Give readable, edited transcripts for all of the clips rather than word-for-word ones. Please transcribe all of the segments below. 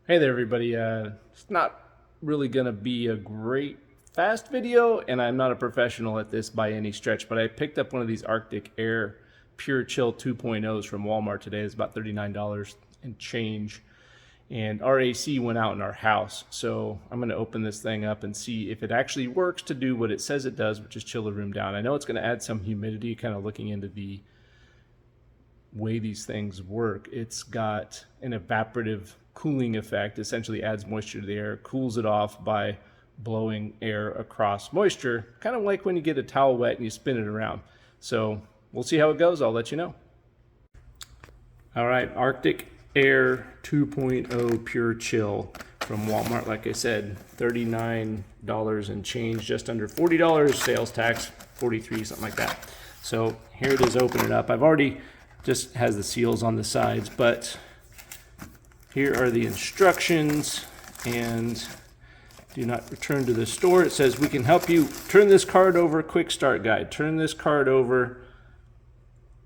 Hey there everybody, it's not really gonna be a great fast video, and I'm not a professional at this by any stretch, but I picked up one of these Arctic Air Pure Chill 2.0s from Walmart today. It's about $39 and change, and our AC went out in our house, so I'm gonna open this thing up and see if it actually works to do what it says it does, which is chill the room down. I know it's gonna add some humidity, kind of looking into the way these things work. It's got an evaporative cooling effect, essentially adds moisture to the air, cools it off by blowing air across moisture, kind of like when you get a towel wet and you spin it around. So we'll see how it goes. I'll let you know. All right, Arctic Air 2.0 Pure Chill from Walmart. Like I said, $39 and change, just under $40, sales tax $43, something like that. So here it is, open it up. I've already just has the seals on the sides, but here are the instructions. And do not return to the store. It says we can help you turn this card over, quick start guide. Turn this card over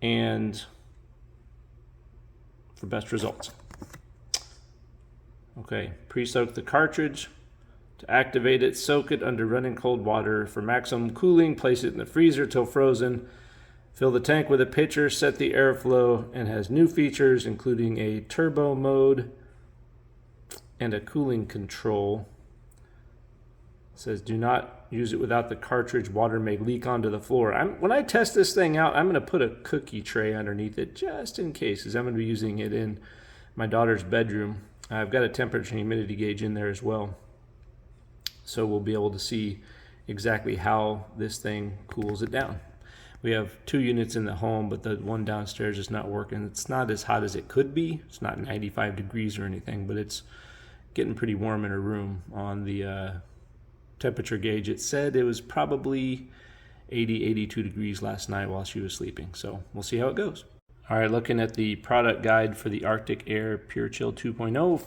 and for best results. Okay, pre-soak the cartridge. To activate it, soak it under running cold water for maximum cooling. Place it in the freezer till frozen. Fill the tank with a pitcher, set the airflow, and has new features including a turbo mode and a cooling control. It says do not use it without the cartridge. Water may leak onto the floor. When I test this thing out, I'm going to put a cookie tray underneath it just in case, because I'm going to be using it in my daughter's bedroom. I've got a temperature and humidity gauge in there as well, so we'll be able to see exactly how this thing cools it down. We have 2 units in the home, but the one downstairs is not working. It's not as hot as it could be. It's not 95 degrees or anything, but it's getting pretty warm in her room. On the temperature gauge, it said it was probably 80, 82 degrees last night while she was sleeping. So we'll see how it goes. All right, looking at the product guide for the Arctic Air Pure Chill 2.0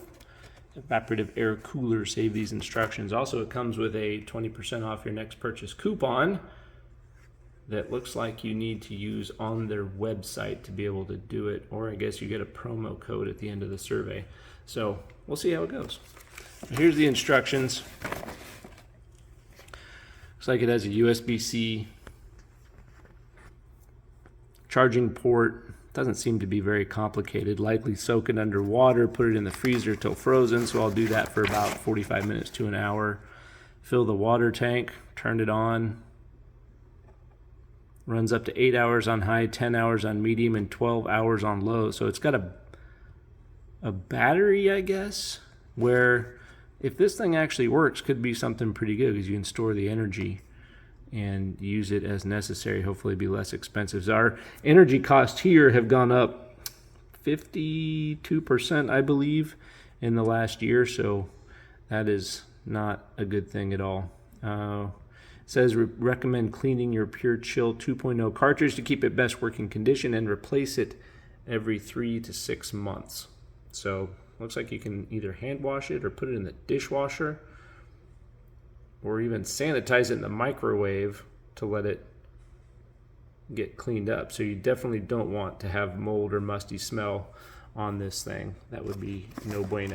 evaporative air cooler. Save these instructions. Also, it comes with a 20% off your next purchase coupon that looks like you need to use on their website to be able to do it, or I guess you get a promo code at the end of the survey. So we'll see how it goes. Here's the instructions. Looks like it has a USB-C charging port. Doesn't seem to be very complicated. Likely soak it under water, put it in the freezer till frozen, so I'll do that for about 45 minutes to an hour. Fill the water tank, turn it on. Runs up to 8 hours on high, 10 hours on medium, and 12 hours on low. So it's got a battery, I guess, where if this thing actually works, could be something pretty good, because you can store the energy and use it as necessary. Hopefully be less expensive. So our energy costs here have gone up 52%, I believe, in the last year. So that is not a good thing at all. Says recommend cleaning your Pure Chill 2.0 cartridge to keep it best working condition and replace it every 3 to 6 months. So looks like you can either hand wash it or put it in the dishwasher, or even sanitize it in the microwave to let it get cleaned up. So you definitely don't want to have mold or musty smell on this thing. That would be no bueno.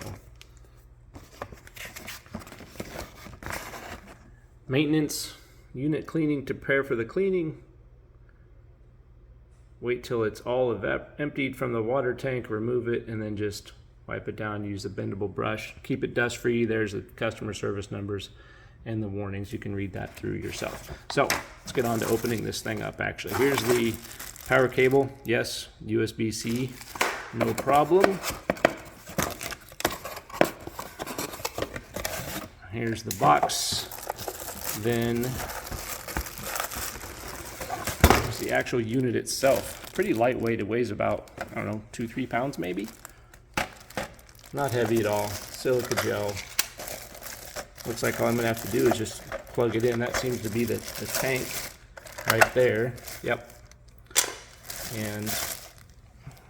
Maintenance. Unit cleaning to prepare for the cleaning. Wait till it's all emptied from the water tank, remove it, and then just wipe it down. Use a bendable brush. Keep it dust free. There's the customer service numbers and the warnings. You can read that through yourself. So let's get on to opening this thing up. Actually, here's the power cable. Yes, USB-C, no problem. Here's the box. Then the actual unit itself. Pretty lightweight. It weighs about, I don't know, 2-3 pounds maybe. Not heavy at all. Silica gel. Looks like all I'm going to have to do is just plug it in. That seems to be the tank right there. Yep. And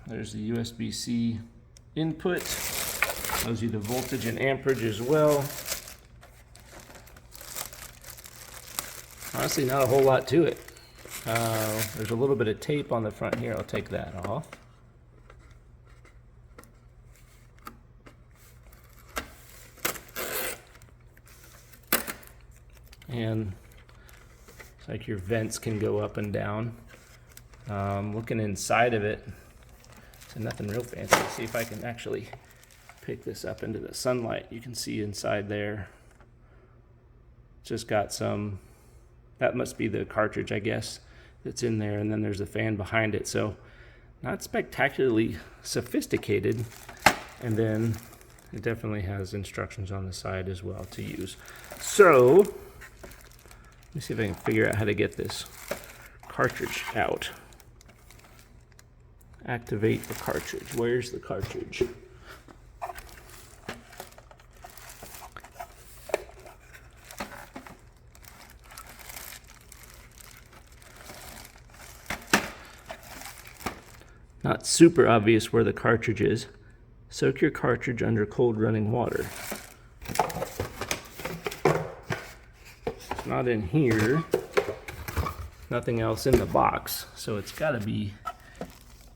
there's the USB-C input. Tells you the voltage and amperage as well. Honestly, not a whole lot to it. There's a little bit of tape on the front here. I'll take that off. and it's like your vents can go up and down. Looking inside of it, so nothing real fancy. Let's see if I can actually pick this up into the sunlight. You can see inside there. Just got some, that must be the cartridge, I guess, that's in there, and then there's a fan behind it. So not spectacularly sophisticated. And then it definitely has instructions on the side as well to use. So let me see if I can figure out how to get this cartridge out. Activate the cartridge. Where's the cartridge? Not super obvious where the cartridge is. Soak your cartridge under cold running water. It's not in here. Nothing else in the box, so it's got to be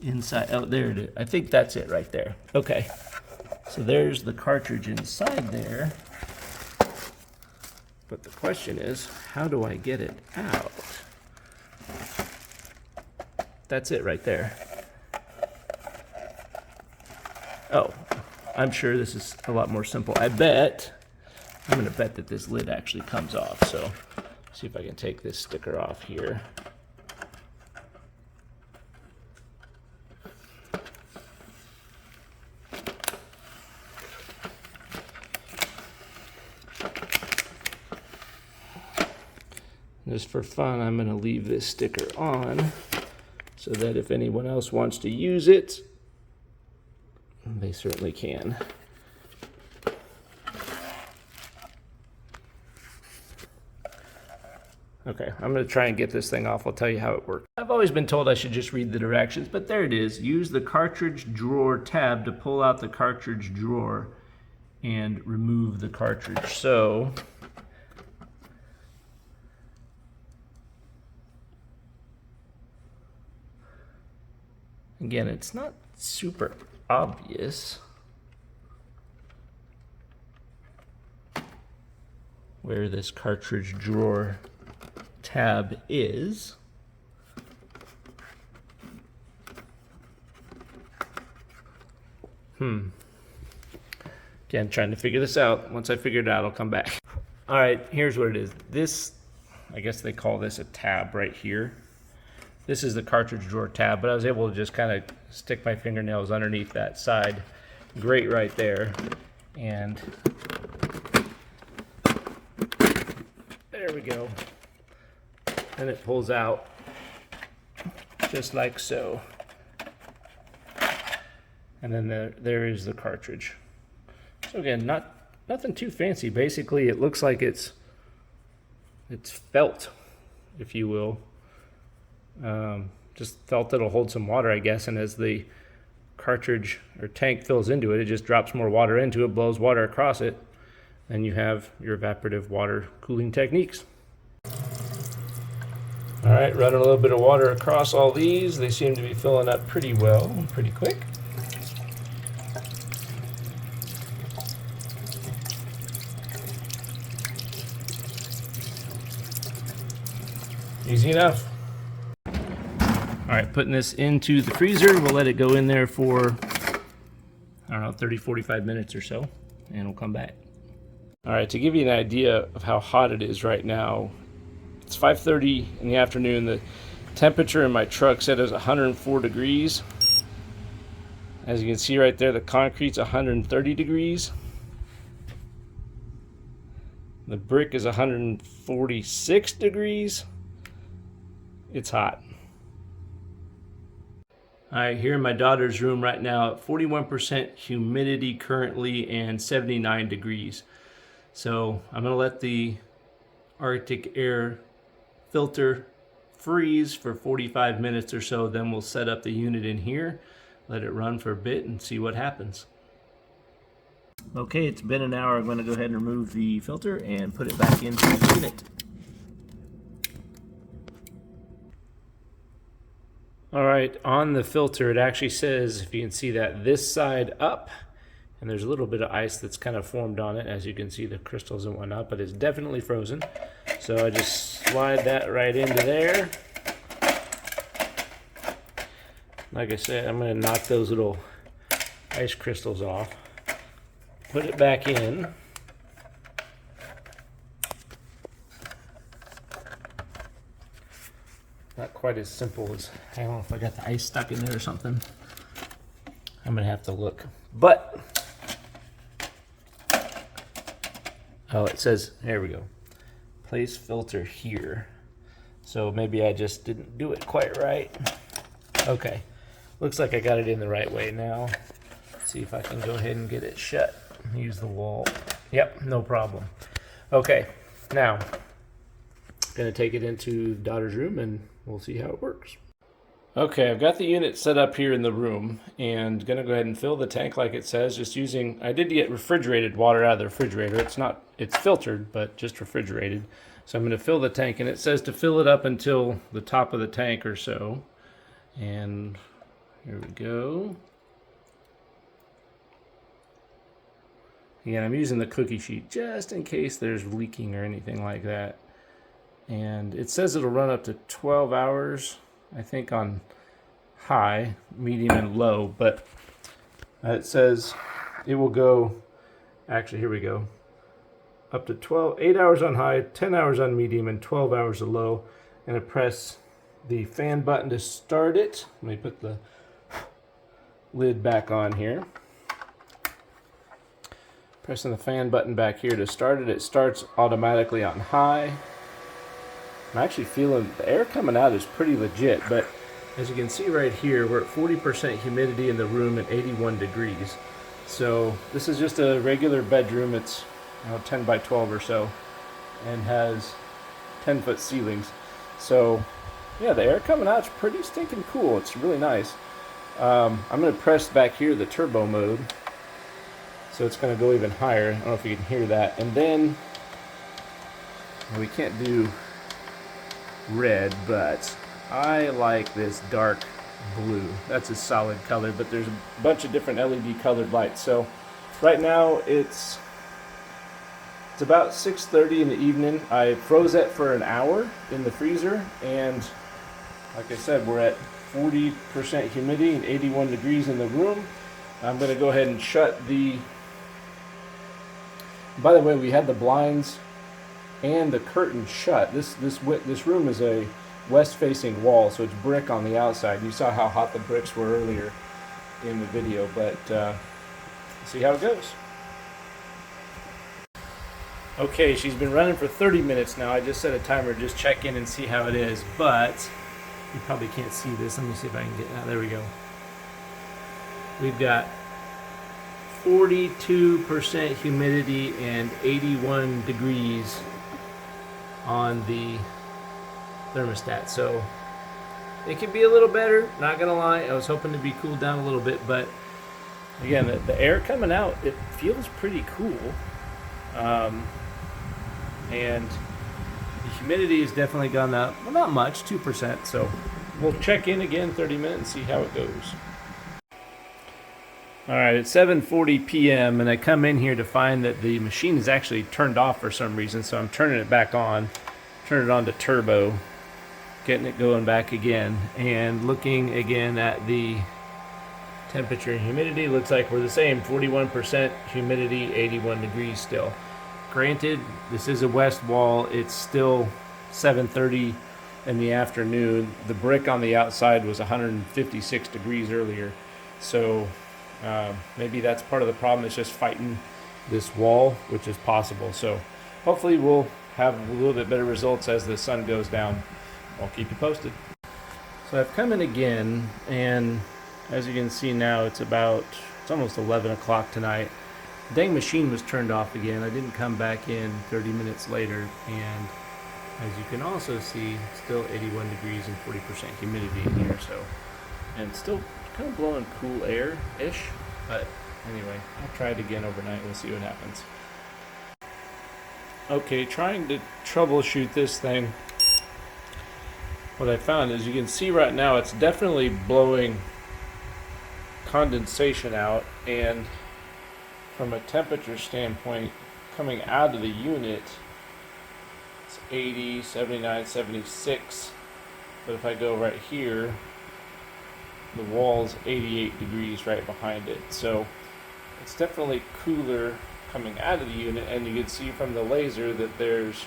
inside. Oh, there it is. I think that's it right there. Okay, so there's the cartridge inside there. But the question is, how do I get it out? That's it right there. Oh, I'm sure this is a lot more simple. I'm going to bet that this lid actually comes off. So see if I can take this sticker off here. Just for fun, I'm going to leave this sticker on so that if anyone else wants to use it, they certainly can. Okay, I'm going to try and get this thing off. I'll tell you how it works. I've always been told I should just read the directions, but there it is. Use the cartridge drawer tab to pull out the cartridge drawer and remove the cartridge. So again, it's not super obvious where this cartridge drawer tab is. Again, trying to figure this out. Once I figure it out, I'll come back. All right, here's what it is. This, I guess they call this a tab right here. This is the cartridge drawer tab, but I was able to just kind of stick my fingernails underneath that side grate right there. And there we go. And it pulls out just like so. And then there is the cartridge. So again, nothing too fancy. Basically, it looks like it's felt, if you will. Just felt that'll hold some water, I guess, and as the cartridge or tank fills into it, it just drops more water into it, blows water across it, and you have your evaporative water cooling techniques. All right, running a little bit of water across all these. They seem to be filling up pretty well, pretty quick. Easy enough. All right, putting this into the freezer. We'll let it go in there for, I don't know, 30, 45 minutes or so, and we'll come back. All right, to give you an idea of how hot it is right now, it's 5:30 in the afternoon. The temperature in my truck said it was 104 degrees. As you can see right there, the concrete's 130 degrees. The brick is 146 degrees. It's hot. All right, here in my daughter's room right now, at 41% humidity currently and 79 degrees. So I'm gonna let the Arctic air filter freeze for 45 minutes or so, then we'll set up the unit in here, let it run for a bit and see what happens. Okay, it's been an hour. I'm gonna go ahead and remove the filter and put it back into the unit. All right, on the filter, it actually says, if you can see that, this side up And there's a little bit of ice that's kind of formed on it, as you can see, the crystals and whatnot, but it's definitely frozen. So I just slide that right into there. Like I said, I'm going to knock those little ice crystals off. Put it back in. Not quite as simple as, I don't know if I got the ice stuck in there or something. I'm going to have to look. But, oh, it says, there we go. Place filter here. So maybe I just didn't do it quite right. Okay. Looks like I got it in the right way now. Let's see if I can go ahead and get it shut. Use the wall. Yep, no problem. Okay, now, gonna take it into daughter's room and we'll see how it works. Okay, I've got the unit set up here in the room and gonna go ahead and fill the tank like it says, just using, I did get refrigerated water out of the refrigerator. It's filtered, but just refrigerated. So I'm gonna fill the tank, and it says to fill it up until the top of the tank or so. And here we go. Again, I'm using the cookie sheet just in case there's leaking or anything like that. And it says it'll run up to 12 hours, I think, on high, medium, and low. But it says it will go, actually, here we go, up to 8 hours on high, 10 hours on medium, and 12 hours on low. And I press the fan button to start it. Let me put the lid back on here. Pressing the fan button back here to start it. It starts automatically on high. I'm actually feeling the air coming out is pretty legit, but as you can see right here, we're at 40% humidity in the room at 81 degrees. So this is just a regular bedroom. It's 10 by 12 or so and has 10-foot ceilings. So yeah, the air coming out is pretty stinking cool. It's really nice. I'm going to press back here the turbo mode. So it's going to go even higher. I don't know if you can hear that. And then, well, we can't do red, but I like this dark blue. That's a solid color, but there's a bunch of different LED colored lights. So right now it's about 6:30 in the evening. I froze it for an hour in the freezer, and like I said, we're at 40% humidity and 81 degrees in the room. I'm going to go ahead and shut the... By the way, we had the blinds and the curtain shut. This room is a west-facing wall, so it's brick on the outside. You saw how hot the bricks were earlier in the video, but see how it goes. Okay, she's been running for 30 minutes now. I just set a timer to just check in and see how it is, but you probably can't see this. Let me see if I can get... there we go. We've got 42% humidity and 81 degrees on the thermostat. So it could be a little better, not gonna lie. I was hoping to be cooled down a little bit, but again, the air coming out, it feels pretty cool. And the humidity has definitely gone up. Well, not much, 2%. So we'll check in again 30 minutes and see how it goes. All right, it's 7:40 p.m. and I come in here to find that the machine is actually turned off for some reason, so I'm turning it back on, turn it on to turbo, getting it going back again, and looking again at the temperature and humidity. Looks like we're the same, 41% humidity, 81 degrees still. Granted, this is a west wall. It's still 7:30 in the afternoon. The brick on the outside was 156 degrees earlier, so maybe that's part of the problem. It's just fighting this wall, which is possible. So hopefully we'll have a little bit better results as the sun goes down. I'll keep you posted. So I've come in again, and as you can see now, it's almost 11 o'clock tonight. The dang machine was turned off again. I didn't come back in 30 minutes later, and as you can also see, still 81 degrees and 40% humidity in here. So, and still kind of blowing cool air-ish, but anyway, I'll try it again overnight. We'll see what happens. Okay, trying to troubleshoot this thing. What I found is, you can see right now, it's definitely blowing condensation out, and from a temperature standpoint, coming out of the unit, it's 80, 79, 76. But if I go right here, the wall's 88 degrees right behind it. So it's definitely cooler coming out of the unit, and you can see from the laser that there's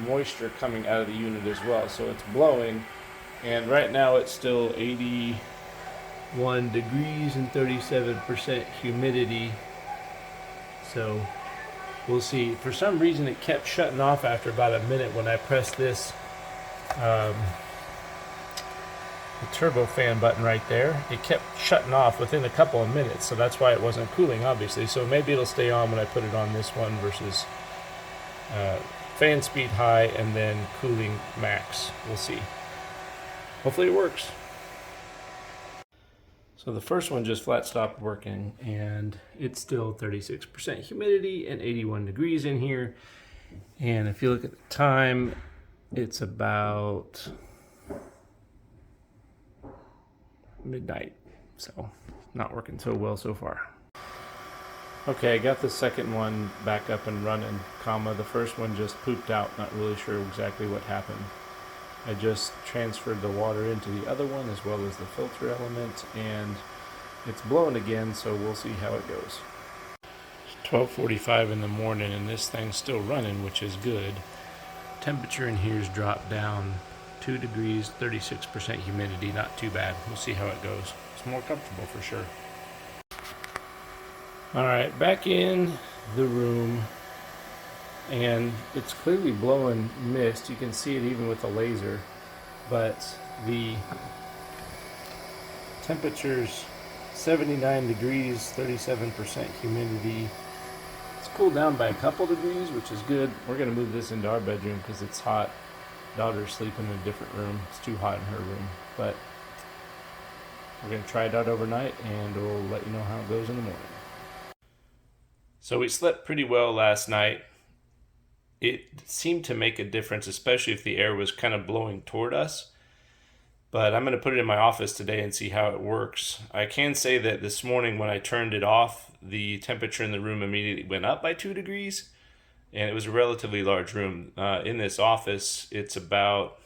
moisture coming out of the unit as well. So it's blowing, and right now it's still 81 degrees and 37% humidity. So we'll see. For some reason it kept shutting off after about a minute when I pressed this the turbo fan button right there. It kept shutting off within a couple of minutes, so that's why it wasn't cooling, obviously. So maybe it'll stay on when I put it on this one versus fan speed high and then cooling max. We'll see. Hopefully it works. So the first one just flat stopped working, and it's still 36% humidity and 81 degrees in here. And if you look at the time, it's about midnight, so not working so well so far. Okay, I got the second one back up and running, the first one just pooped out, not really sure exactly what happened. I just transferred the water into the other one as well as the filter element, and it's blowing again, so we'll see how it goes. It's 12:45 in the morning and this thing's still running, which is good. Temperature in here's dropped down 2 degrees, 36% humidity, not too bad. We'll see how it goes. It's more comfortable for sure. Alright, back in the room, and it's clearly blowing mist. You can see it even with the laser, but the temperature's 79 degrees, 37% humidity. It's cooled down by a couple degrees, which is good. We're going to move this into our bedroom because it's hot. Daughter's sleeping in a different room. It's too hot in her room, but we're going to try it out overnight and we'll let you know how it goes in the morning. So we slept pretty well last night. It seemed to make a difference, especially if the air was kind of blowing toward us. But I'm going to put it in my office today and see how it works. I can say that this morning when I turned it off, the temperature in the room immediately went up by 2 degrees. And it was a relatively large room. In this office, it's about,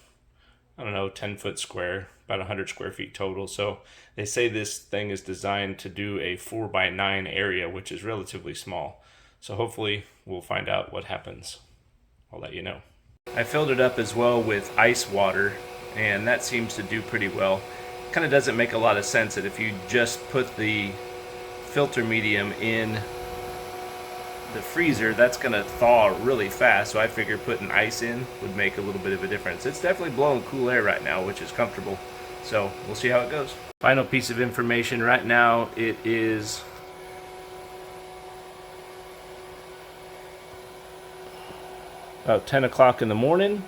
10 foot square, about 100 square feet total. So they say this thing is designed to do a 4x9 area, which is relatively small. So hopefully we'll find out what happens. I'll let you know. I filled it up as well with ice water, and that seems to do pretty well. Kind of doesn't make a lot of sense that if you just put the filter medium in the freezer, that's going to thaw really fast, so I figured putting ice in would make a little bit of a difference. It's definitely blowing cool air right now, which is comfortable, so we'll see how it goes. Final piece of information right now, it is about 10 o'clock in the morning,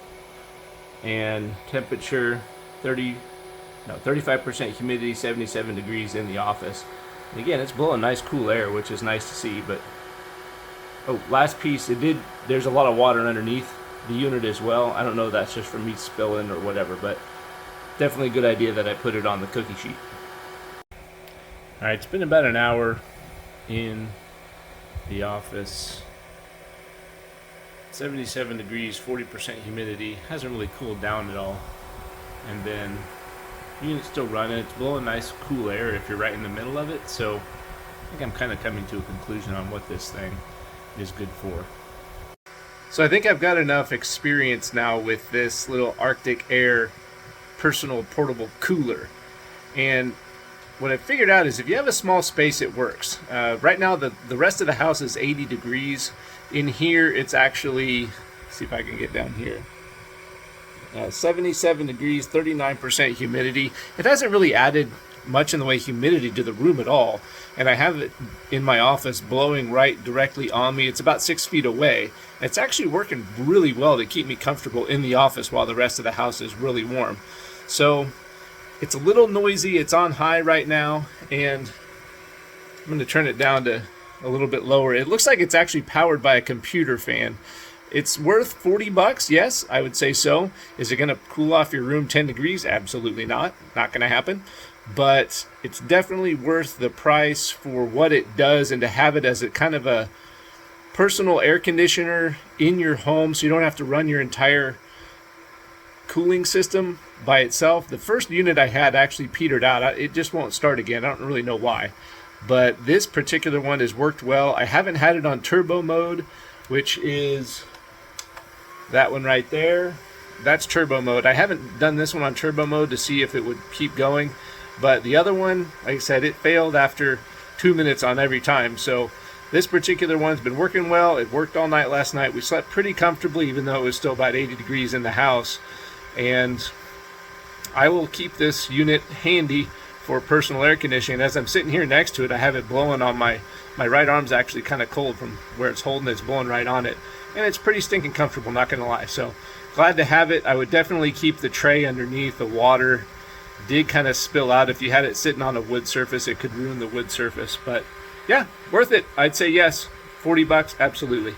and temperature 35% humidity, 77 degrees in the office. And again, it's blowing nice cool air, which is nice to see. But last piece, there's a lot of water underneath the unit as well. I don't know if that's just from me spilling or whatever, but definitely a good idea that I put it on the cookie sheet. Alright, it's been about an hour in the office. 77 degrees, 40% humidity. Hasn't really cooled down at all. And then the unit's still running. It's blowing nice cool air if you're right in the middle of it. So I think I'm kind of coming to a conclusion on what this thing is good for. So I think I've got enough experience now with this little Arctic Air personal portable cooler. And what I figured out is if you have a small space, it works. Right now the rest of the house is 80 degrees. In here it's actually, see if I can get down here, 77 degrees, 39% humidity. It hasn't really added much in the way of humidity to the room at all. And I have it in my office blowing right directly on me. It's about 6 feet away. It's actually working really well to keep me comfortable in the office while the rest of the house is really warm. So it's a little noisy. It's on high right now, and I'm going to turn it down to a little bit lower. It looks like it's actually powered by a computer fan. It's worth $40, yes, I would say so. Is it going to cool off your room 10 degrees? Absolutely not. Not going to happen. but it's definitely worth the price for what it does, and to have it as a kind of a personal air conditioner in your home, so you don't have to run your entire cooling system by itself. The first unit I had actually petered out. It just won't start again. I don't really know why, but this particular one has worked well. I haven't had it on turbo mode, which is that one right there. That's turbo mode. I haven't done this one on turbo mode to see if it would keep going, but the other one, like I said, it failed after 2 minutes on every time. So this particular one's been working well. It worked all night last night. We slept pretty comfortably, even though it was still about 80 degrees in the house. And I will keep this unit handy for personal air conditioning. As I'm sitting here next to it, I have it blowing on my right arm's actually kind of cold from where it's holding. It's blowing right on it, and it's pretty stinking comfortable, not gonna lie. So glad to have it. I would definitely keep the tray underneath. The water did kind of spill out. If you had it sitting on a wood surface, it could ruin the wood surface. But yeah, worth it. I'd say yes. $40, absolutely.